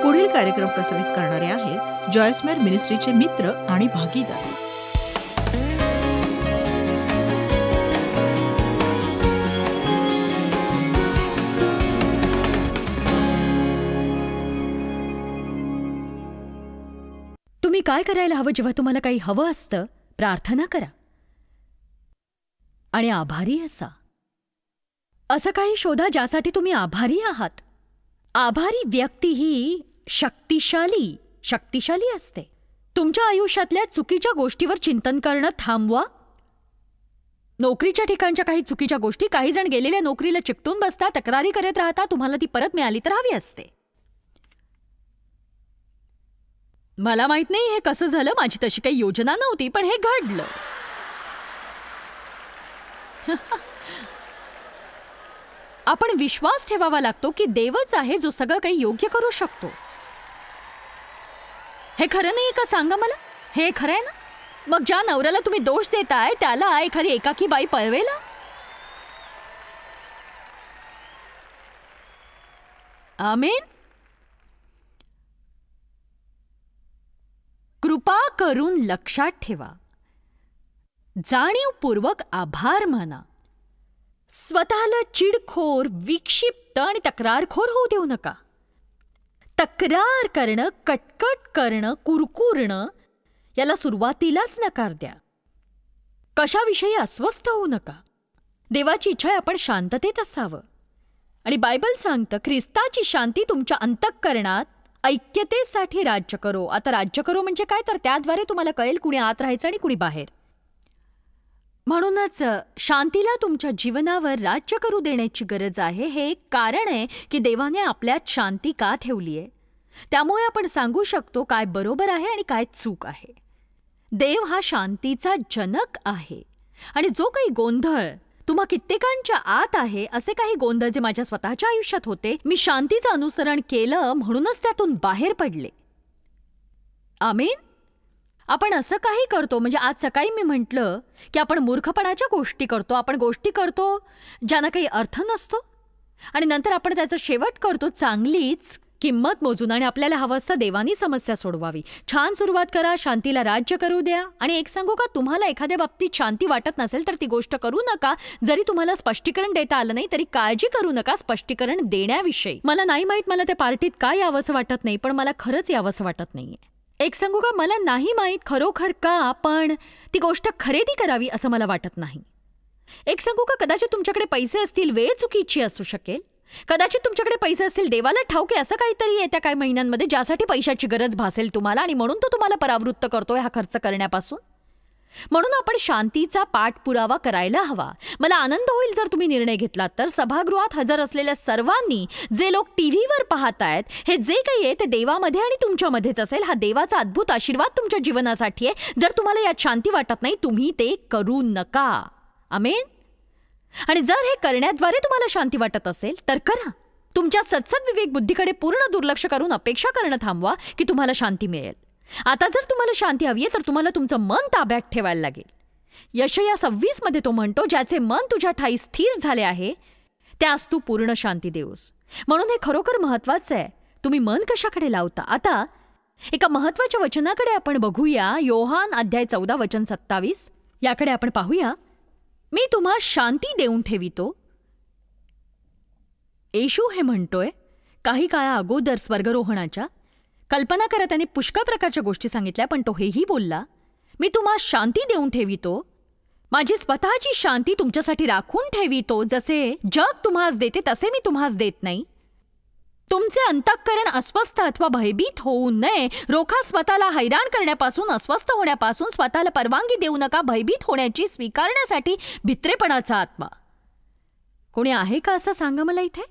पुढील कार्यक्रम प्रसारित करणारे आहेत जॉयसमेर मिनिस्ट्रीचे मित्र आणि भागीदार. तुम्ही काय करायला हवं जेव्हा तुम्हाला काही हवं असतं? प्रार्थना करा आणि आभारी असा. असं काही शोधा ज्यासाठी तुम्ही आभारी आहात. आभारी व्यक्ती ही शक्तिशाली असते. तुमच्या आयुष्यातल्या चुकीच्या गोष्टीवर चिंतन करणं थांबवा. नोकरीच्या ठिकाणच्या काही चुकीच्या गोष्टी, काही जण गेलेल्या नोकरीला चिकटून बसतात, तक्रारी करत राहतात, तुम्हाला ती परत मिळाली तर हवी असते. मला माहित नाही हे कसं झालं, माझी तशी काही योजना नव्हती, पण हे घडलं. आपण विश्वास ठेवावा लागतो की देवच आहे जो सगळं काही योग्य करू शकतो. हे खरं नाही का? सांगा मला, हे खरं आहे ना? मग ज्या नवऱ्याला तुम्ही दोष देताय त्याला एखादी एकाकी बाई पळवेल? आमेन. कृपा करून लक्षात ठेवा, जाणीवपूर्वक आभार माना. स्वतःला चिडखोर, विक्षिप्त आणि तक्रारखोर होऊ देऊ नका. तक्रार करणं, कटकट करणं, कुरकुरणं याला सुरुवातीलाच नकार द्या. कशाविषयी अस्वस्थ होऊ नका. देवाची इच्छा आहे आपण शांततेत असावं. आणि बायबल सांगतं, ख्रिस्ताची शांती तुमच्या अंतःकरणात ऐक्यतेसाठी राज्य करो. आता राज्य करो म्हणजे काय? तर त्याद्वारे तुम्हाला कळेल कुणी आत राहायचं आणि कुणी बाहेर. म्हणूनच शांतीला तुमच्या जीवनावर राज्य करू देण्याची गरज आहे. हे एक कारण आहे की देवाने आपल्यात शांती का ठेवली आहे. त्यामुळे आपण सांगू शकतो काय बरोबर आहे आणि काय चूक आहे. देव हा शांतीचा जनक आहे. आणि जो काही गोंधळ तुम्हा कित्येकांच्या आत आहे, असे काही गोंधळ जे माझ्या स्वतःच्या आयुष्यात होते, मी शांतीचं अनुसरण केलं म्हणूनच त्यातून बाहेर पडले. आमेन. आपण असं काही करतो, म्हणजे आज सकाळी मी म्हटलं की आपण मूर्खपणाच्या गोष्टी करतो. आपण गोष्टी करतो ज्यांना काही अर्थ नसतो आणि नंतर आपण त्याचा शेवट करतो चांगलीच किंमत मोजून. आणि आपल्याला हवं असतं देवानी समस्या सोडवावी. छान सुरुवात करा, शांतीला राज्य करू द्या. आणि एक सांगू का, तुम्हाला एखाद्या बाबतीत शांती वाटत नसेल तर ती गोष्ट करू नका. जरी तुम्हाला स्पष्टीकरण देता आलं नाही तरी काळजी करू नका स्पष्टीकरण देण्याविषयी. मला नाही माहीत मला त्या पार्टीत काय यावंसं वाटत नाही, पण मला खरंच यावंसं वाटत नाहीये. एक सांगू का, मला नाही माहीत खरोखर का, पण ती गोष्ट खरेदी करावी असं मला वाटत नाही. एक सांगू का, कदाचित तुमच्याकडे पैसे असतील, वेळ चुकीची असू शकेल. कदाचित तुमच्याकडे पैसे असतील, देवाला ठाऊक आहे असं काहीतरी येत्या काही महिन्यांमध्ये ज्यासाठी पैशाची गरज भासेल तुम्हाला आणि म्हणून तो तुम्हाला परावृत्त करतोय हा खर्च करण्यापासून. म्हणून आपण शांतीचा पाठपुरावा करायला हवा. मला आनंद होईल जर तुम्ही निर्णय घेतलात तर. सभागृहात हजर असलेल्या सर्वांनी, जे लोक टीव्हीवर पाहतायत, हे जे काही आहे ते देवामध्ये आणि तुमच्यामध्येच असेल. हा देवाचा अद्भुत आशीर्वाद तुमच्या जीवनासाठी आहे. जर तुम्हाला यात शांती वाटत नाही, तुम्ही ते करू नका. आमेन. आणि जर हे करण्याद्वारे तुम्हाला शांती वाटत असेल तर करा. तुमच्या सत्सद विवेक बुद्धीकडे पूर्ण दुर्लक्ष करून अपेक्षा करणं थांबवा की तुम्हाला शांती मिळेल. आता जर तुम्हाला शांती हवी आहे तर तुम्हाला तुमचं मन ताब्यात ठेवायला लागेल. यशया 26 मध्ये तो म्हणतो, ज्याचे मन तुझ्या ठाई स्थिर झाले आहे त्यास तू पूर्ण शांती देऊस. म्हणून हे खरोखर महत्वाचं आहे, तुम्ही मन कशाकडे लावता. आता एका महत्वाच्या वचनाकडे आपण बघूया. योहान अध्याय 14 वचन 27 याकडे आपण पाहूया. मी तुम्हा शांती देऊन ठेवितो. येशू हे म्हणतोय काही काळा अगोदर स्वर्गरोहणाच्या. कल्पना करा, त्याने पुष्कळ प्रकारच्या गोष्टी सांगितल्या, पण तो हेही बोलला, मी तुम्हा शांती देऊन ठेवितो. माझी स्वतःची शांती तुमच्यासाठी राखून ठेवितो. जसे जग तुम्हास देते तसे मी तुम्हास देत नाही. तुमचे अंतःकरण अस्वस्थ अथवा भयभीत होऊ नये. रोखा स्वतःला हैराण करण्यापासून, अस्वस्थ होण्यापासून. स्वतःला परवानगी देऊ नका भयभीत होण्याची, स्वीकारण्यासाठी भित्रेपणाचा आत्मा. कोणी आहे का असं सांगा मला इथे.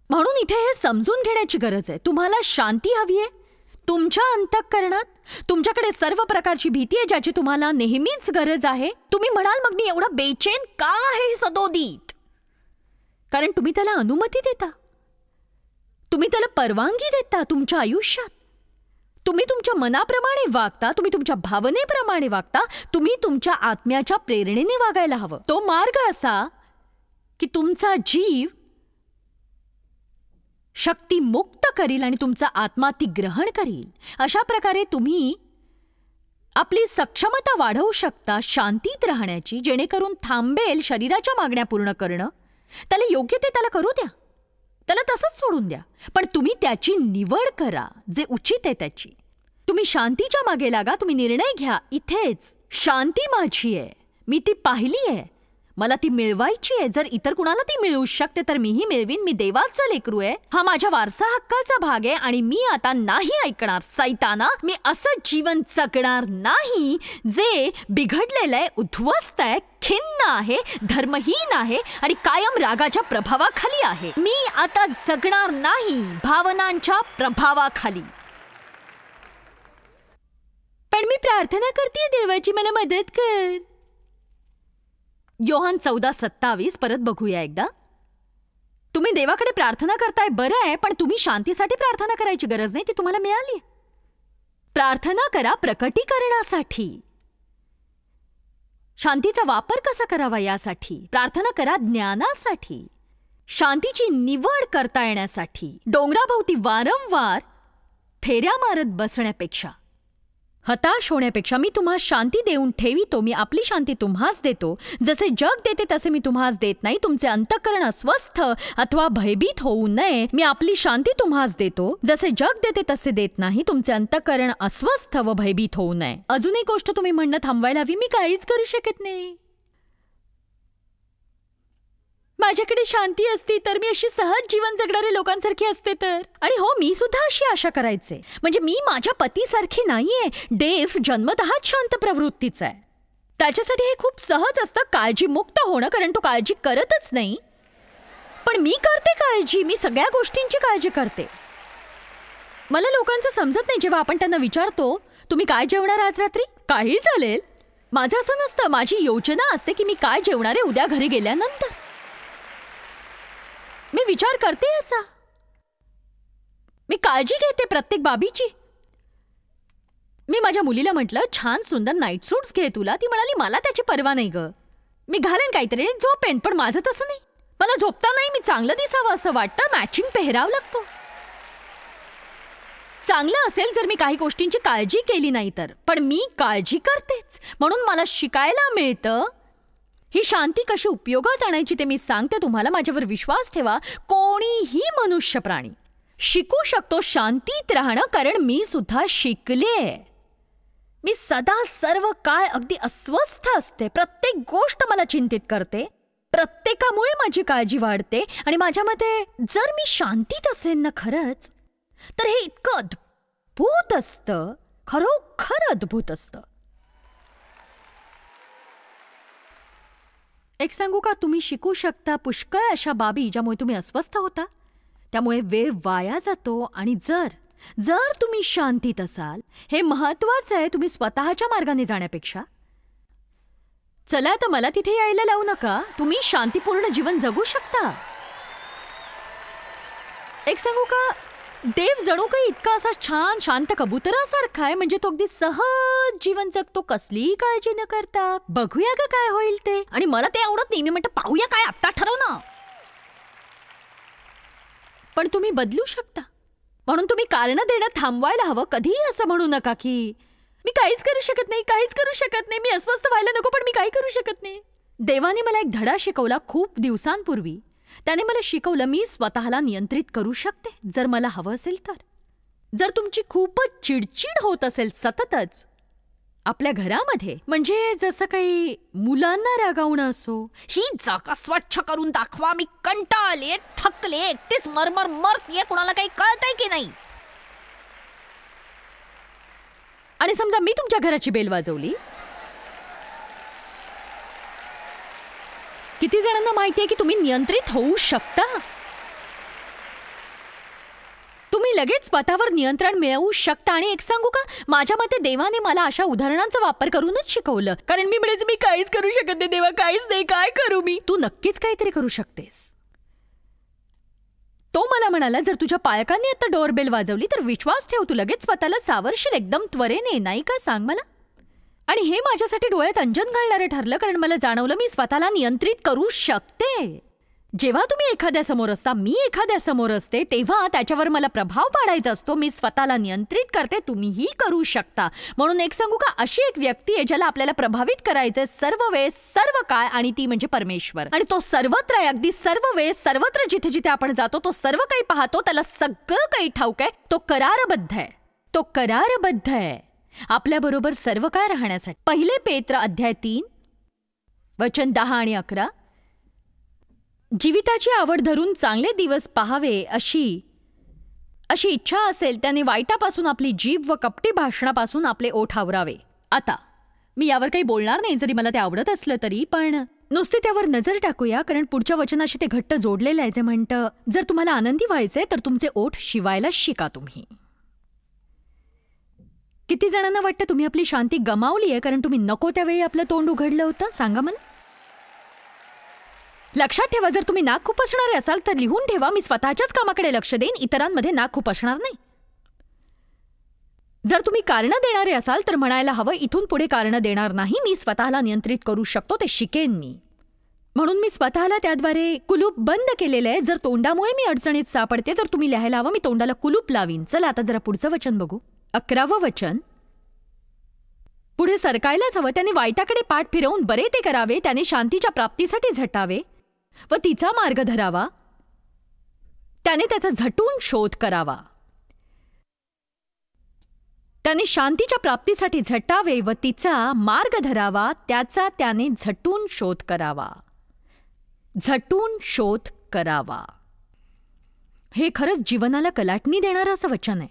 म्हणून इथे हे समजून घेण्याची गरज आहे. तुम्हाला शांती हवी आहे तुमच्या अंतःकरणात. तुमच्याकडे सर्व प्रकारची भीती आहे ज्याची तुम्हाला नेहमीच गरज आहे. तुम्ही म्हणाल, मग मी एवढा बेचैन का आहे सदोदित? कारण तुम्ही त्याला अनुमती देता, तुम्ही त्याला परवानगी देता तुमच्या आयुष्यात. तुम्ही तुमच्या मनाप्रमाणे वागता, तुम्ही तुमच्या भावनेप्रमाणे वागता. तुम्ही तुमच्या आत्म्याच्या प्रेरणेने वागायला हवं. तो मार्ग असा की तुमचा जीव शक्ती मुक्त करील आणि तुमचा आत्मा ती ग्रहण करील. अशा प्रकारे तुम्ही आपली सक्षमता वाढवू शकता शांतीत राहण्याची, जेणेकरून थांबेल शरीराच्या मागण्या पूर्ण करणं. त्याला योग्य ते त्याला करू द्या, त्याला तसंच सोडून द्या, पण तुम्ही त्याची निवड करा जे उचित आहे त्याची. तुम्ही शांतीच्या मागे लागा, तुम्ही निर्णय घ्या. इथेच शांती माझी आहे, मी ती पाहिली आहे, मला ती मिळवायची आहे. जर इतर कुणाला ती मिळू शकते तर मीही मिळवीन. मी देवाचं लेकरू आहे, हा माझ्या वारसा हक्काचा भाग आहे आणि मी आता नाही ऐकणार सैताना. मी असं जीवन जगणार नाही जे बिघडलेलं आहे, उद्ध्वस्त आहे, खिन्न आहे, धर्महीन आहे आणि कायम रागाच्या प्रभावाखाली आहे. मी आता जगणार नाही भावनांच्या प्रभावाखाली. पण मी प्रार्थना करते देवाची, मला मदत कर. योहान 14:27 परत बघूया एकदा. तुम्ही देवाकडे प्रार्थना करताय बरं आहे, पण तुम्ही शांतीसाठी प्रार्थना करायची गरज नाही, ती तुम्हाला मिळाली. प्रार्थना करा प्रकटीकरणासाठी, शांतीचा वापर कसा करावा यासाठी. प्रार्थना करा ज्ञानासाठी, शांतीची निवड करता येण्यासाठी. डोंगराभोवती वारंवार फेऱ्या मारत बसण्यापेक्षा, हताश होण्यापेक्षा मी तुम्हा शांती देऊन ठेवितो, मी आपली शांती तुम्हास देतो. जसे जग देते तसे मी तुम्हास देत नाही. तुमचे अंतःकरण अस्वस्थ अथवा भयभीत होऊ नये. मी आपली शांती तुम्हास देतो. जसे जग देते तसे देत नाही. तुमचे अंतःकरण अस्वस्थ व भयभीत होऊ नये. अजून एक गोष्ट तुम्ही म्हणणं थांबवायला हवी, मी काहीच करू शकत नाही. माझ्याकडे शांती असती तर मी अशी सहज जीवन जगणारे लोकांसारखी असते तर. आणि हो, मी सुद्धा अशी आशा करायचे. म्हणजे मी माझ्या पतीसारखी नाहीये. डेव्ह जन्मतःच शांत प्रवृत्तीचा आहे. त्याच्यासाठी हे खूप सहज असतं काळजीमुक्त होणं, कारण तो काळजी करतच नाही. पण मी करते काळजी, मी सगळ्या गोष्टींची काळजी करते. मला लोकांचं समजत नाही जेव्हा आपण त्यांना विचारतो तुम्ही काय जेवणार आज रात्री, काही चालेल. माझं असं नसतं. माझी योजना असते की मी काय जेवणार आहे उद्या घरी गेल्यानंतर. मी विचार करते याचा, मी काळजी घेते प्रत्येक बाबीची. मी माझ्या मुलीला म्हटलं छान सुंदर नाईट सूट्स घे तुला. ती म्हणाली मला त्याची पर्वा नाही ग, मी घालेन काहीतरी झोपेन. पण माझं तसं नाही, मला झोपता नाही, मी चांगलं दिसावं असं वाटतं, मॅचिंग पेहराव लागतो. चांगलं असेल जर मी काही गोष्टींची काळजी केली नाही तर, पण मी काळजी करतेच. म्हणून मला शिकायला मिळतं ही शांती कशी उपयोगात आणायची ते मी सांगते तुम्हाला. माझ्यावर विश्वास ठेवा. कोणीही मनुष्य प्राणी शिकू शकतो शांतीत राहणं, कारण मी सुद्धा शिकले. मी सदा सर्व काळ अगदी अस्वस्थ असते. प्रत्येक गोष्ट मला चिंतित करते, प्रत्येकामुळे माझी काळजी वाढते. आणि माझ्या मते जर मी शांतीत असेन ना खरंच, तर हे इतकं अद्भुत असतं, खरोखर अद्भुत असतं. एक सांगू का, तुम्ही शिकू शकता पुष्कळ अशा बाबी ज्यामुळे तुम्ही अस्वस्थ होता. त्यामुळे वेळ वाया जातो. आणि जर तुम्ही शांतीत असाल, हे महत्वाचं आहे, तुम्ही स्वतःच्या मार्गाने जाण्यापेक्षा. चला तर मला तिथे यायला लावू नका, तुम्ही शांतीपूर्ण जीवन जगू शकता. एक सांगू का, देव जणू काही इतका असा छान शांत कबुतरासारखा आहे, म्हणजे तो अगदी सहज जीवन जगतो, कसलीही काळजी न करता. बघूया का काय होईल ते. आणि मला ते आवडत नाही. मी म्हणतो पाहूया काय, आत्ता ठरव ना. पण तुम्ही बदलू शकता. म्हणून तुम्ही कारण देणं थांबवायला हवं. कधीही असं म्हणू नका की मी काहीच करू शकत नाही, काहीच करू शकत नाही, मी अस्वस्थ व्हायला नको पण मी काही करू शकत नाही. देवाने मला एक धडा शिकवला खूप दिवसांपूर्वी. त्याने मला शिकवलं मी स्वतःला नियंत्रित करू शकते जर मला हवं असेल तर. जर तुमची खूपच चिडचिड होत असेल सततच आपल्या घरामध्ये, म्हणजे जसं काही मुलांना रागावणं असो, ही जागा स्वच्छ करून दाखवा, मी कंटाळले, थकले, एकटेच मरमर मरतीये, कोणाला काही कळतंय की नाही. आणि समजा मी तुमच्या घराची बेल वाजवली, किती जणांना माहिती आहे की तुम्ही नियंत्रित होऊ शकता. तुम्ही लगेच स्वतःवर नियंत्रण मिळवू शकता. आणि एक सांगू का, माझ्या मते देवाने मला अशा उदाहरणांचा वापर करूनच शिकवलं. कारण मी म्हणायचं मी काहीच करू शकत नाही, देवा काहीच नाही, काय करू मी. तू नक्कीच काहीतरी करू शकतेस. तो मला म्हणाला जर तुझ्या पालकांनी आता डोरबेल वाजवली तर विश्वास ठेव, तू लगेच स्वतःला सावरशील एकदम त्वरेने, नाही का, सांग मला. आणि हे माझ्यासाठी डोळ्यात अंजन घालणारे ठरलं, कारण मला जाणवलं मी स्वतःला नियंत्रित करू शकते. जेव्हा तुम्ही एखाद्यासमोर असता, मी एखाद्यासमोर असते, तेव्हा त्याच्यावर मला प्रभाव पाडायचा असतो. मी स्वतःला नियंत्रित करते, तुम्हीही करू शकता. म्हणून एक सांगू का, अशी एक व्यक्ती आहे ज्याला आपल्याला प्रभावित करायचंय सर्व वेळ सर्व काळ, आणि ती म्हणजे परमेश्वर. आणि तो सर्वत्र आहे, अगदी सर्व वेळ सर्वत्र जिथे जिथे आपण जातो तो सर्व काही पाहतो, त्याला सगळं काही ठाऊक आहे. तो करारबद्ध आहे, तो करारबद्ध आहे आपल्याबरोबर सर्व काळ राहण्यासाठी. 1 पेत्र अध्याय 3 वचन 10 आणि 11. जीविताची आवड धरून चांगले दिवस पाहावे अशी इच्छा असेल त्याने वाईटापासून आपली जीभ व कपटी भाषणापासून आपले ओठ आवरावे. आता मी यावर काही बोलणार नाही, जरी मला ते आवडत असलं तरी, पण नुसते त्यावर नजर टाकूया, कारण पुढच्या वचनाशी ते घट्ट जोडलेलं आहे, जे म्हणतं, जर तुम्हाला आनंदी व्हायचंय तर तुमचे ओठ शिवायला शिका तुम्ही. किती जणांना वाटतं तुम्ही आपली शांती गमावली आहे कारण तुम्ही नको त्यावेळी आपलं तोंड उघडलं होतं? सांगा मला. लक्षात ठेवा, जर तुम्ही नाक खुपसणारे असाल तर लिहून ठेवा, मी स्वतःच्याच कामाकडे लक्ष देईन, इतरांमध्ये नाक खुपसणार नाही. जर तुम्ही कारणं देणारे असाल तर म्हणायला हवं, इथून पुढे कारणं देणार नाही, मी स्वतःला नियंत्रित करू शकतो, ते शिकेन मी. म्हणून मी स्वतःला त्याद्वारे कुलूप बंद केलेलं आहे. जर तोंडामुळे मी अडचणीत सापडते तर तुम्ही लिहायला हवं, मी तोंडाला कुलूप लावीन. चला आता जरा पुढचं वचन बघू. 11वं वचन पुढे सरकायलाच हवं. त्याने वाईटाकडे पाठ फिरवून बरे ते करावे, त्याने शांतीच्या प्राप्तीसाठी झटावे व तिचा मार्ग धरावा, त्याने त्याचा झटून शोध करावा. त्याने शांतीच्या प्राप्तीसाठी झटावे व तिचा मार्ग धरावा, त्याचा त्याने झटून शोध करावा. झटून शोध करावा हे खरंच जीवनाला कलाटणी देणारं असं वचन आहे.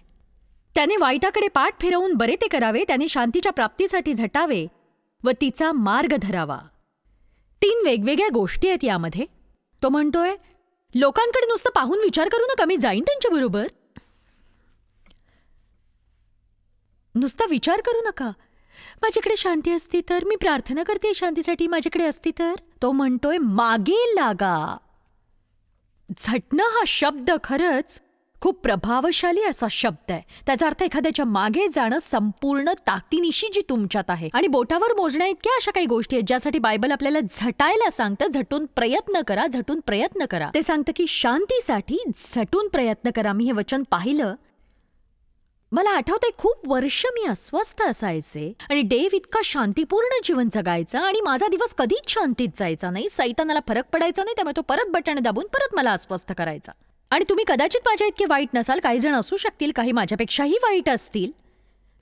त्याने वाईटाकडे पाठ फिरवून बरे ते करावे, त्याने शांतीच्या प्राप्तीसाठी झटावे व तिचा मार्ग धरावा. 3 वेगवेगळ्या गोष्टी आहेत यामध्ये. तो म्हणतोय, लोकांकडे नुसतं पाहून विचार करू नका, मी जाईन त्यांच्याबरोबर. नुसता विचार करू नका, माझ्याकडे शांती असती तर, मी प्रार्थना करते शांतीसाठी, माझ्याकडे असती तर. तो म्हणतोय, मागे लागा. झटणं हा शब्द खरंच खूप प्रभावशाली असा शब्द आहे. त्याचा अर्थ एखाद्याच्या मागे जाणं संपूर्ण ताकदीनिशी जी तुमच्यात आहे. आणि बोटावर मोजण्या इतक्या अशा काही गोष्टी आहेत ज्यासाठी बायबल आपल्याला झटायला सांगतं. झटून प्रयत्न करा, झटून प्रयत्न करा. ते सांगतं की शांतीसाठी झटून प्रयत्न करा. मी हे वचन पाहिलं, मला आठवतंय खूप वर्ष मी अस्वस्थ असायचे आणि डेव इतका शांतीपूर्ण जीवन जगायचा आणि माझा दिवस कधीच शांतीत जायचा नाही. सैतानाला फरक पडायचा नाही, त्यामुळे तो परत बटण दाबून परत मला अस्वस्थ करायचा. आणि तुम्ही कदाचित माझ्या इतके वाईट नसाल, काही जण असू शकतील, काही माझ्यापेक्षाही वाईट असतील.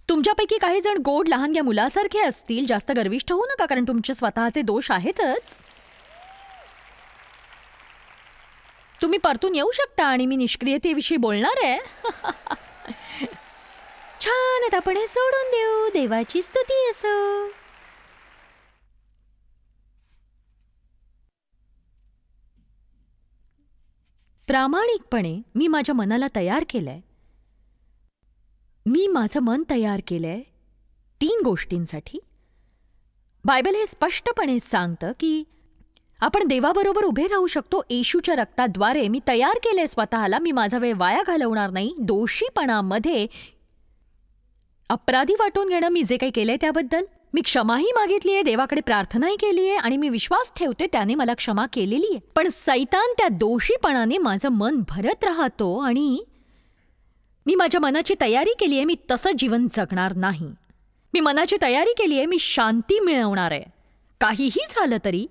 तुमच्यापैकी काही जण गोड लहानग्या मुलासारखे असतील. जास्त गर्विष्ठ होऊ नका, कारण तुमचे स्वतःचे दोष आहेतच. तुम्ही परतून येऊ शकता आणि मी निष्क्रियतेविषयी बोलणार आहे. छान, आता आपण हे सोडून देऊ. देवाची स्तुती असो. प्रामाणिकपणे मी माझ्या मनाला तयार केलंय. मी माझं मन तयार केलंय 3 गोष्टींसाठी. बायबल हे स्पष्टपणे सांगतं की आपण देवाबरोबर उभे राहू शकतो येशूच्या रक्ताद्वारे. मी तयार केलंय स्वतःला. मी माझा वेळ वाया घालवणार नाही. दोषीपणामध्ये अपराधी वाटून घेणं, मी जे काही केलंय त्याबद्दल मी क्षमाही मागितली आहे, देवाकडे प्रार्थनाही केली आहे आणि मी विश्वास ठेवते त्याने मला क्षमा केलेली आहे. पण सैतान त्या दोषीपणाने माझं मन भरत राहतो आणि मी माझ्या मनाची तयारी केली आहे, मी तसं जीवन जगणार नाही. मी मनाची तयारी केली आहे, मी शांती मिळवणार आहे. काहीही झालं तरी,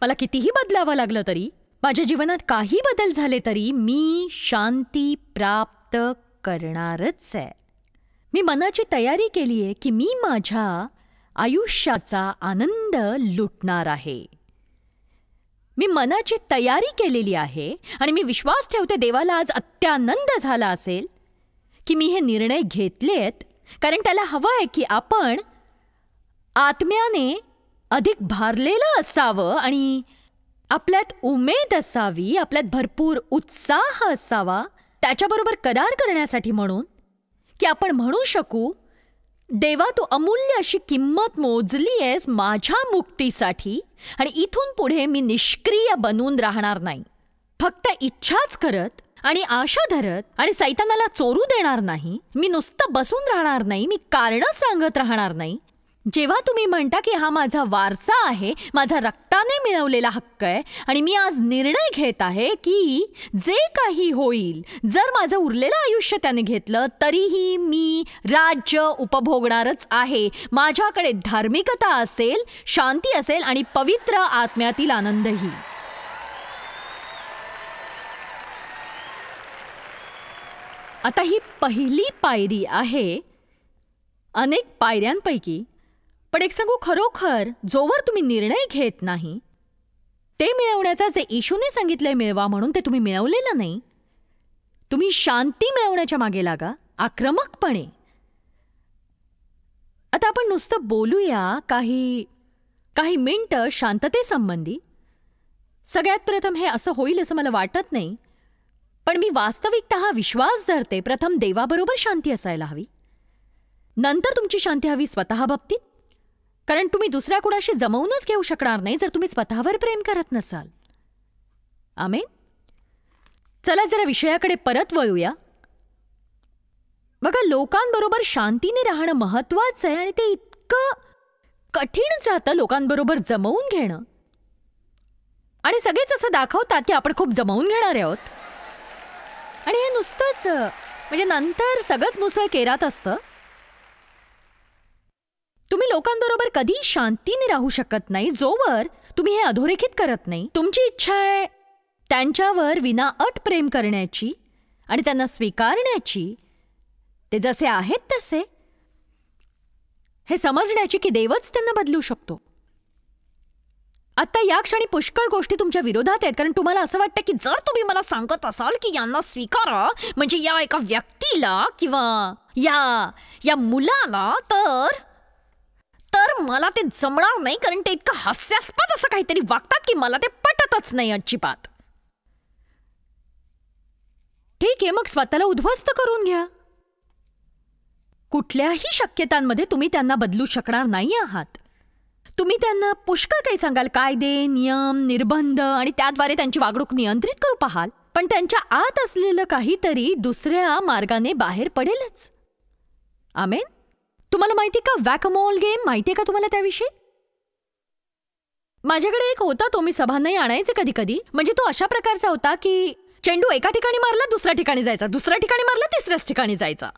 मला कितीही बदलावं लागलं तरी, माझ्या जीवनात काही बदल झाले तरी मी शांती प्राप्त करणारच आहे. मी मनाची तयारी केली आहे की मी माझ्या आयुष्याचा आनंद लुटणार आहे. मी मनाची तयारी केलेली आहे आणि मी विश्वास ठेवते देवाला आज अत्यानंद झाला असेल की मी हे निर्णय घेतलेत, कारण त्याला हवं आहे की आपण आत्म्याने अधिक भारलेलं असावं आणि आपल्यात उमेद असावी, आपल्यात भरपूर उत्साह असावा, त्याच्याबरोबर करार करण्यासाठी, म्हणून की आपण म्हणू शकू, देवा तू अमूल्य अशी किंमत मोजली आहेस माझ्या मुक्तीसाठी आणि इथून पुढे मी निष्क्रिय बनून राहणार नाही. फक्त इच्छाच करत आणि आशा धरत आणि सैतानाला चोरू देणार नाही. मी नुसतं बसून राहणार नाही, मी कारणं सांगत राहणार नाही. जेव्हा तुम्ही म्हणता की हा माझा वारसा आहे, माझा रक्ताने मिळवलेला हक्क आहे आणि मी आज निर्णय घेत आहे की जे काही होईल, जर माझं उरलेलं आयुष्य त्याने घेतलं तरीही मी राज्य उपभोगणारच आहे. माझ्याकडे धार्मिकता असेल, शांती असेल आणि पवित्र आत्म्यातील आनंदही. आता ही पहिली पायरी आहे अनेक पायऱ्यांपैकी. पण एक सांगू, खरोखर जोवर तुम्ही निर्णय घेत नाही ते मिळवण्याचा जे येशूने सांगितलंय मिळवा म्हणून, ते तुम्ही मिळवलेलं नाही. तुम्ही शांती मिळवण्याच्या मागे लागा आक्रमकपणे. आता आपण नुसतं बोलूया काही मिनिटं शांततेसंबंधी. सगळ्यात प्रथम हे असं होईल असं मला वाटत नाही, पण मी वास्तविकतः हा विश्वास धरते. प्रथम देवाबरोबर शांती असायला हवी, नंतर तुमची शांती हवी स्वतः बाबतीत. कारण तुम्ही दुसऱ्या कुणाशी जमवूनच घेऊ शकणार नाही जर तुम्ही स्वतःवर प्रेम करत नसाल. आमेन. चला जरा विषयाकडे परत वळूया. बघा, लोकांबरोबर शांतीने राहणं महत्वाचं आहे आणि ते इतकं कठीण जातं लोकांबरोबर जमवून घेणं. आणि सगळेच असं दाखवतात की आपण खूप जमवून घेणार आहोत, आणि हे नुसतंच म्हणजे नंतर सगळंच मुसळ केरात असतं. तुम्ही लोकांबरोबर कधी शांतीने राहू शकत नाही जोवर तुम्ही हे अधोरेखित करत नाही. तुमची इच्छा आहे त्यांच्यावर विनाअट प्रेम करण्याची आणि त्यांना स्वीकारण्याची, ते जसे आहेत तसे, हे समजण्याची की देवच त्यांना बदलू शकतो. आता या क्षणी पुष्कळ गोष्टी तुमच्या विरोधात आहेत, कारण तुम्हाला असं वाटतं की जर तुम्ही मला सांगत असाल की यांना स्वीकारा, म्हणजे या एका व्यक्तीला किंवा या मुलाला, तर मला ते जमणार नाही, कारण ते इतकं हास्यास्पद असं काहीतरी वागतात की मला ते पटतच नाही अजिबात. ठीक आहे, मग स्वतःला उद्ध्वस्त करून घ्या. कुठल्याही शक्यतांमध्ये तुम्ही त्यांना बदलू शकणार नाही आहात. तुम्ही त्यांना पुष्कळ काही सांगाल, कायदे, नियम, निर्बंध, आणि त्याद्वारे त्यांची वागणूक नियंत्रित करू पाहाल, पण त्यांच्या आत असलेलं काहीतरी दुसऱ्या मार्गाने बाहेर पडेलच. आमेन. तुम्हाला माहिती का वॅकमोल गेम? माहितीये का तुम्हाला त्याविषयी? माझ्याकडे एक होता, तो मी सभांनाही आणायचे कधी कधी. म्हणजे तो अशा प्रकारचा होता की चेंडू एका ठिकाणी मारला दुसऱ्या ठिकाणी जायचा, दुसऱ्या ठिकाणी मारला तिसऱ्याच ठिकाणी जायचा.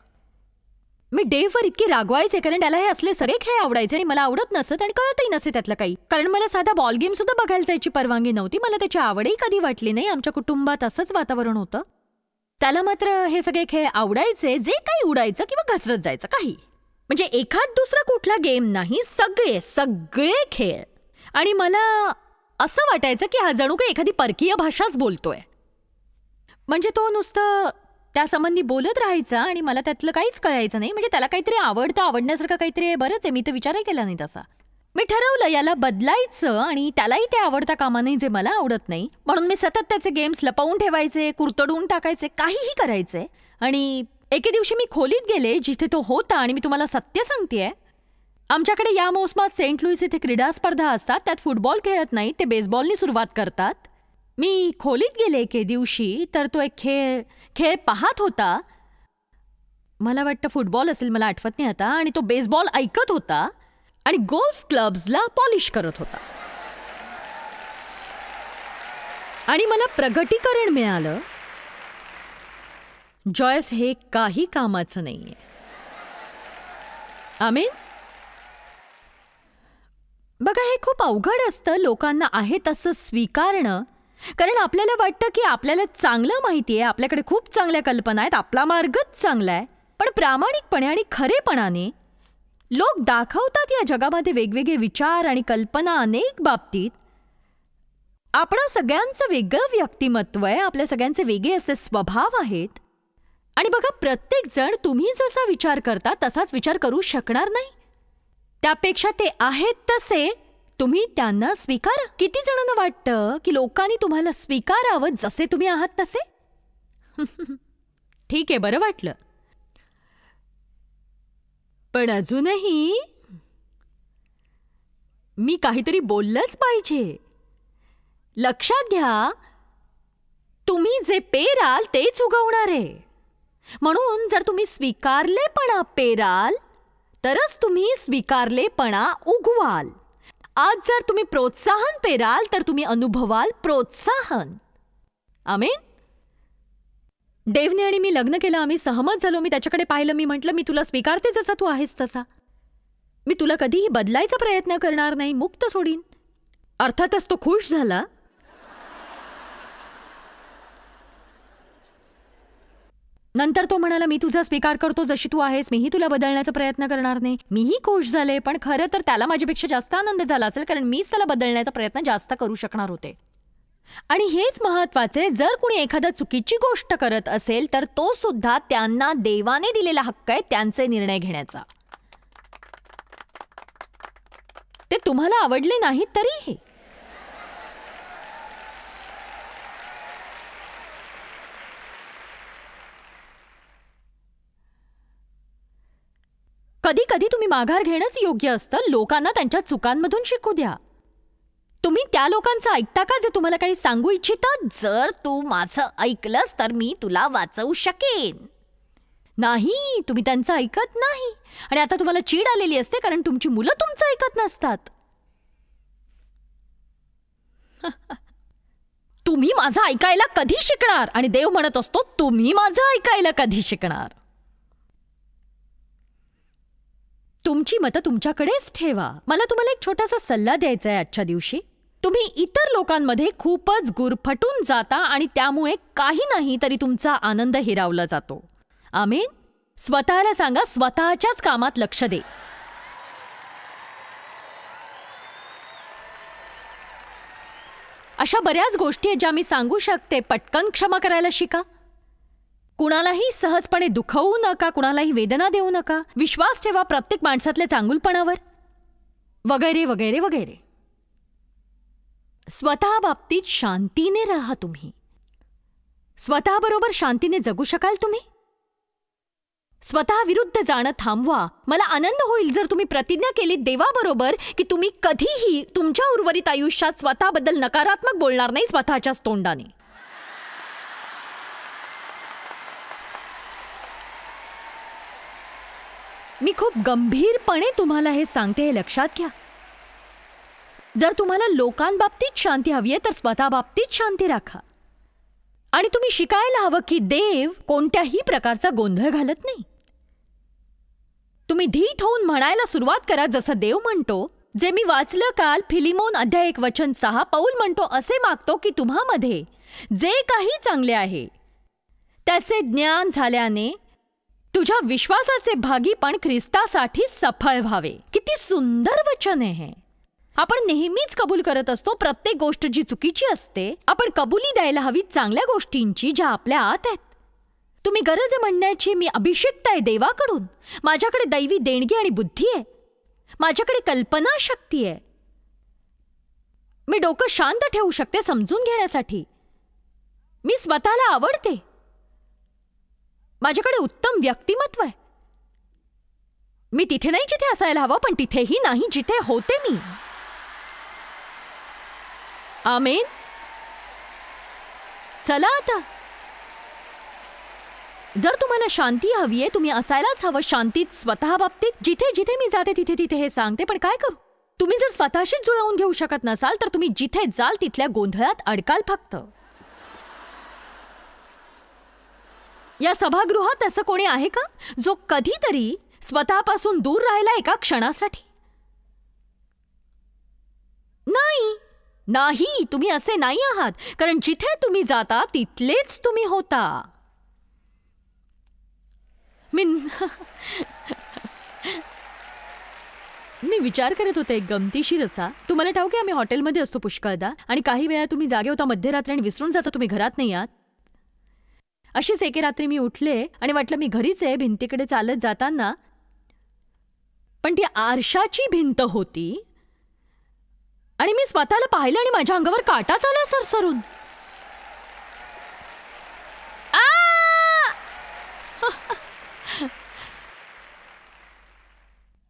मी डेव्हवर इतकी रागवायचे कारण त्याला हे असले सगळे खेळ आवडायचे आणि मला आवडत नसत आणि कळतही नसे त्यातलं काही. कारण मला साधा बॉल गेम सुद्धा बघायला जायची परवानगी नव्हती. मला त्याची आवडही कधी वाटली नाही. आमच्या कुटुंबात असंच वातावरण होतं. त्याला मात्र हे सगळे खेळ आवडायचे, जे काही उडायचं किंवा घसरत जायचं काही. म्हणजे एखाद दुसरा कुठला गेम नाही, सगळे खेळ. आणि मला असं वाटायचं की हा जणू काही एखादी परकीय भाषाच बोलतोय. म्हणजे तो नुसतं त्यासंबंधी बोलत राहायचा आणि मला त्यातलं काहीच कळायचं नाही. म्हणजे त्याला काहीतरी आवडण्यासारखं काहीतरी बरंच आहे. मी तर विचारही केला नाही तसा. मी ठरवलं याला बदलायचं आणि त्यालाही ते आवडता कामा नाही जे मला आवडत नाही. म्हणून मी सतत त्याचे गेम्स लपवून ठेवायचे, कुरतडून टाकायचे, काहीही करायचे. आणि एके दिवशी मी खोलीत गेले जिथे तो होता आणि मी तुम्हाला सत्य सांगतेय, आमच्याकडे या मोसमात सेंट लुईस इथे क्रीडा स्पर्धा असतात. त्यात फुटबॉल खेळत नाही, ते बेसबॉलनी सुरुवात करतात. मी खोलीत गेले एके दिवशी तर तो एक खेळ पाहत होता. मला वाटतं फुटबॉल असेल, मला आठवत नाही आता. आणि तो बेसबॉल ऐकत होता आणि गोल्फ क्लब्सला पॉलिश करत होता. आणि मला प्रगटीकरण मिळालं, जॉयस हे काही कामाचं नाहीये. आमेन. बघा, हे खूप अवघड असतं लोकांना आहे तसं स्वीकारणं. कारण आपल्याला वाटतं की आपल्याला चांगलं माहिती आहे, आपल्याकडे खूप चांगल्या कल्पना आहेत, आपला मार्गच चांगला आहे. पण प्रामाणिकपणे आणि खरेपणाने लोक दाखवतात या जगामध्ये वेगवेगळे विचार आणि कल्पना अनेक बाबतीत. आपणा सगळ्यांचं वेगळं व्यक्तिमत्व आहे, आपल्या सगळ्यांचे वेगळे असे स्वभाव आहेत. आणि बघा, प्रत्येक जण तुम्ही जसा विचार करता तसाच विचार करू शकणार नाही. त्यापेक्षा ते आहेत तसे तुम्ही त्यांना स्वीकारा. किती जणांना वाटतं की लोकांनी तुम्हाला स्वीकारावं जसे तुम्ही आहात तसे? ठीक आहे, बरं वाटलं. पण अजूनही मी काहीतरी बोललंच पाहिजे. लक्षात घ्या, तुम्ही जे पेराल तेच उगवणार आहे. म्हणून जर तुम्ही स्वीकारलेपणा पेराल तरच तुम्ही स्वीकारलेपणा उगवाल. आज जर तुम्ही प्रोत्साहन पेराल तर तुम्ही अनुभवाल प्रोत्साहन. आमेन. देवने आणि मी लग्न केलं, आम्ही सहमत झालो. मी त्याच्याकडे पाहिलं, मी म्हटलं मी तुला स्वीकारते जसा तू आहेस तसा. मी तुला कधीही बदलायचा प्रयत्न करणार नाही, मुक्त सोडीन. अर्थातच तो खुश झाला. नंतर तो म्हणाला मी तुझा स्वीकार करतो जशी तू आहेस, मीही तुला बदलण्याचा प्रयत्न करणार नाही. मीही खुश झाले. पण खरं तर त्याला माझ्यापेक्षा जास्त आनंद झाला असेल, कारण मीच त्याला बदलण्याचा प्रयत्न जास्त करू शकणार होते. आणि हेच महत्वाचे, जर कुणी एखादा चुकीची गोष्ट करत असेल तर तो सुद्धा त्यांना देवाने दिलेला हक्क आहे त्यांचे निर्णय घेण्याचा. ते तुम्हाला आवडले नाहीत तरीही. कधी कधी तुम्ही माघार घेणंच योग्य असतं. लोकांना त्यांच्या चुकांमधून शिकू द्या. तुम्ही त्या लोकांचं ऐकता का जे तुम्हाला काही सांगू इच्छितात? जर तू माझं ऐकलंस तर मी तुला वाचवू शकेन. नाही, तुम्ही त्यांचं ऐकत नाही. आणि आता तुम्हाला चीड आलेली असते कारण तुमची मुलं तुमचं ऐकत नसतात. तुम्ही माझं ऐकायला कधी शिकणार? आणि देव म्हणत असतो तुम्ही माझं ऐकायला कधी शिकणार? तुमची मतं तुमच्याकडेच ठेवा. मला तुम्हाला एक छोटासा सल्ला द्यायचा आहे आजच्या दिवशी. तुम्ही इतर लोकांमध्ये खूपच गुरफटून जाता आणि त्यामुळे काही नाही तरी तुमचा आनंद हिरावला जातो. आमेन. स्वतःला सांगा, स्वतःच्याच कामात लक्ष दे. अशा बऱ्याच गोष्टी आहेत ज्या मी सांगू शकते. पटकन क्षमा करायला शिका. कुणालाही सहजपणे दुखवू नका, कुणालाही वेदना देऊ नका. विश्वास ठेवा प्रत्येक माणसातल्या चांगुलपणावर, वगैरे वगैरे वगैरे. स्वतः बाबतीत शांतीने राहा. तुम्ही स्वतःबरोबर शांतीने जगू शकाल? तुम्ही स्वतः विरुद्ध जाणं थांबवा. मला आनंद होईल जर तुम्ही प्रतिज्ञा केलीत देवाबरोबर की तुम्ही कधीही तुमच्या उर्वरित आयुष्यात स्वतःबद्दल नकारात्मक बोलणार नाही स्वतःच्याच तोंडाने. मी खूप गंभीरपणे तुम्हाला हे सांगते, हे लक्षात घ्या. जर तुम्हाला लोकांबाबतीत शांती हवी आहे तर स्वतः बाबतीत शांती राखा. आणि तुम्ही शिकायला हवं की देव कोणत्याही प्रकारचा गोंधळ घालत नाही. तुम्ही धीट होऊन म्हणायला सुरुवात करा जसं देव म्हणतो. जे मी वाचलं काल, फिलिमोन अध्याय 1:6, पौल म्हणतो असे मागतो की तुम्हामध्ये जे काही चांगले आहे त्याचे ज्ञान झाल्याने तुझ्या विश्वासाचे भागीपण ख्रिस्तासाठी सफळ व्हावे. किती सुंदर वचन आहे. आपण नेहमीच कबूल करत असतो प्रत्येक गोष्ट जी चुकीची असते. आपण कबुली द्यायला हवी चांगल्या गोष्टींची ज्या आपल्या आत आहेत. तुम्ही गरज म्हणण्याची मी अभिषिक्त आहे देवाकडून. माझ्याकडे दैवी देणगी आणि बुद्धी आहे. माझ्याकडे कल्पना शक्ती आहे. मी डोकं शांत ठेवू शकते समजून घेण्यासाठी. मी स्वतःला आवडते. माझ्याकडे उत्तम व्यक्तिमत्व आहे. मी तिथे नाही जिथे असायला हवं, पण तिथेही नाही जिथे होते मी. आमेन. चला आता, जर तुम्हाला शांती हवी आहे, तुम्ही असायलाच हवं शांतीत स्वतः बाबतीत. जिथे जिथे मी जाते तिथे तिथे हे सांगते. पण काय करू? तुम्ही जर स्वतःशीच जुळवून घेऊ शकत नसाल तर तुम्ही जिथे जाल तिथल्या गोंधळात अडकाल फक्त. या सभागृहात असं कोणी आहे का जो कधीतरी स्वतःपासून दूर राहिला एका क्षणासाठी? नाही, नाही, तुम्ही असे नाही आहात. कारण जिथे तुम्ही जाता तिथलेच तुम्ही होता. मी विचार करत होते एक गमतीशीर असा. तुम्हाला ठाऊक आहे आम्ही हॉटेलमध्ये असतो पुष्कळदा आणि काही वेळा तुम्ही जागे होता मध्यरात्री आणि विसरून जाता तुम्ही घरात नाही आहात. अशीच एके रात्री मी उठले आणि वाटलं मी घरीच आहे. भिंतीकडे चालत जाताना पण ती आरशाची भिंत होती आणि मी स्वतःला पाहिलं आणि माझ्या अंगावर काटाच आला सरसरून.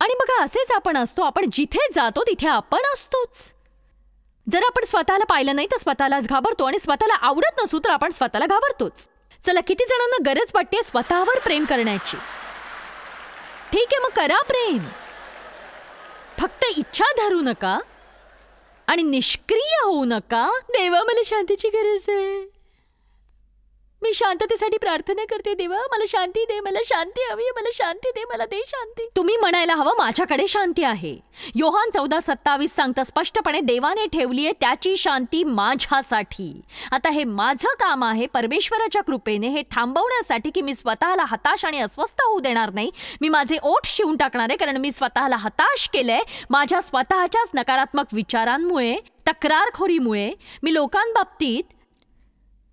आणि बघा असेच आपण असतो. आपण जिथे जातो तिथे आपण असतोच. जर आपण स्वतःला पाहिलं नाही तर स्वतःलाच घाबरतो आणि स्वतःला आवडत नसू तर आपण स्वतःला घाबरतोच. चला, किती जणांना गरज वाटते स्वतःवर प्रेम करण्याची? ठीक आहे, मग करा प्रेम. फक्त इच्छा धरू नका आणि निष्क्रिय होऊ नका. देवा, मला शांतीची गरज आहे. मी शांततेसाठी प्रार्थना करते. देवा, मला शांती दे, मला शांती हवी, मला शांती दे, मला दे शांती. तुम्ही म्हणायला हवं माझ्याकडे शांती आहे. योहान 14:27 सांगतं स्पष्टपणे, देवाने ठेवली आहे त्याची शांती माझ्यासाठी. आता हे माझं काम आहे परमेश्वराच्या कृपेने हे थांबवण्यासाठी की मी स्वतःला हताश आणि अस्वस्थ होऊ देणार नाही. मी माझे ओठ शिवून टाकणार आहे, कारण मी स्वतःला हताश केलंय माझ्या स्वतःच्याच नकारात्मक विचारांमुळे, तक्रारखोरीमुळे. मी लोकांबाबतीत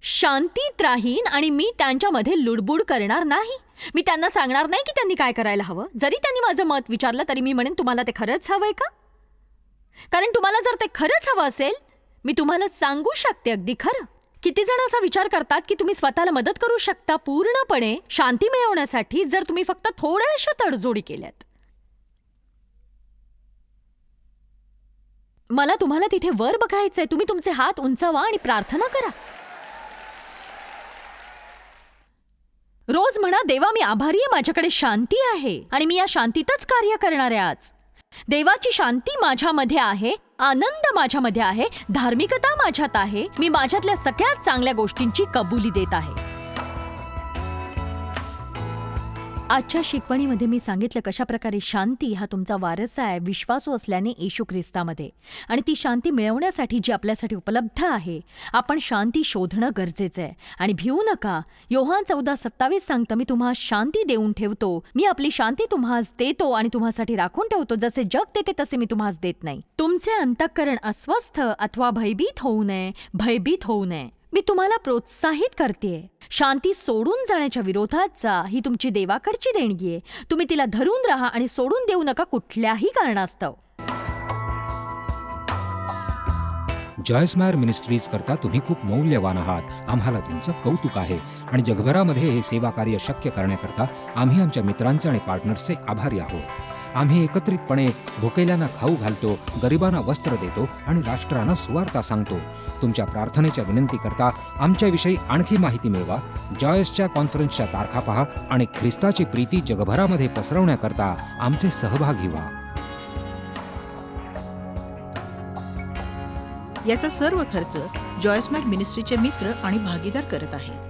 शांतीत राहीन आणि मी त्यांच्यामध्ये लुडबुड करणार नाही. मी त्यांना सांगणार नाही की त्यांनी काय करायला हवं. जरी त्यांनी माझं मत विचारलं तरी मी म्हणेन, तुम्हाला ते खरंच हवंय का? कारण तुम्हाला जर ते खरंच हवं असेल, मी तुम्हाला सांगू शकते अगदी खरं. किती जण असा विचार करतात की तुम्ही स्वतःला मदत करू शकता पूर्णपणे शांती मिळवण्यासाठी जर तुम्ही फक्त थोड्याशा तडजोडी केल्यात. मला तुम्हाला तिथे वर बघायचंय. तुम्ही तुमचे हात उंचावा आणि प्रार्थना करा. रोज म्हणा, देवा, मी आभारी आहे, माझ्याकडे शांती आहे आणि मी या शांतीतच कार्य करणार आहे. आज देवाची शांती माझ्यामध्ये आहे, आनंद माझ्यामध्ये आहे, धार्मिकता माझ्यात आहे. मी माझ्यातल्या सगळ्यात चांगल्या गोष्टींची कबुली देत आहे. आजच्या शिकवणीमध्ये मी सांगितलं कशा प्रकारे शांती हा तुमचा वारसा आहे विश्वासू असल्याने येशू ख्रिस्तामध्ये, आणि ती शांती मिळवण्यासाठी जी आपल्यासाठी उपलब्ध आहे आपण शांती शोधणं गरजेचं आहे. आणि भिवू नका. योहान 14:27 सांगतं, मी तुम्हा शांती देऊन ठेवतो, मी आपली शांती तुम्हास देतो आणि तुम्हासाठी राखून ठेवतो. जसे जग देते तसे मी तुम्हास देत नाही. तुमचे अंतःकरण अस्वस्थ अथवा भयभीत होऊ नये. मी तुम्हाला प्रोत्साहित करतेय. शांती सोडून जाण्याच्या विरोधात जा. ही तुमची देवाकडची देणगी आहे. तुम्ही तिला धरून राहा आणि सोडून देऊ नका कुठल्याही कारणास्तव. जॉयस मेयर मिनिस्ट्रीज करता तुम्ही खूप मौल्यवान आहात. आम्हाला तुमचं कौतुक आहे आणि जगभरामध्ये हे सेवा कार्य शक्य करण्याकरता आम्ही आमच्या मित्रांचे आणि पार्टनर्सचे आभारी आहोत. आम्ही एकत्रितपणे भुकेल्यांना खाऊ घालतो, गरिबांना वस्त्र देतो आणि राष्ट्रांना सुवार्ता सांगतो. तुमच्या प्रार्थनेच्या विनंती करता आमच्याविषयी आणखी माहिती मिळवा. जॉयसच्या कॉन्फरन्सच्या तारखा पहा आणि ख्रिस्ताची प्रीती जगभरामध्ये पसरवण्याकरता आमचे सहभागी व्हा. याचा सर्व खर्च जॉयस मेयर मिनिस्ट्रीचे मित्र आणि भागीदार करत आहेत.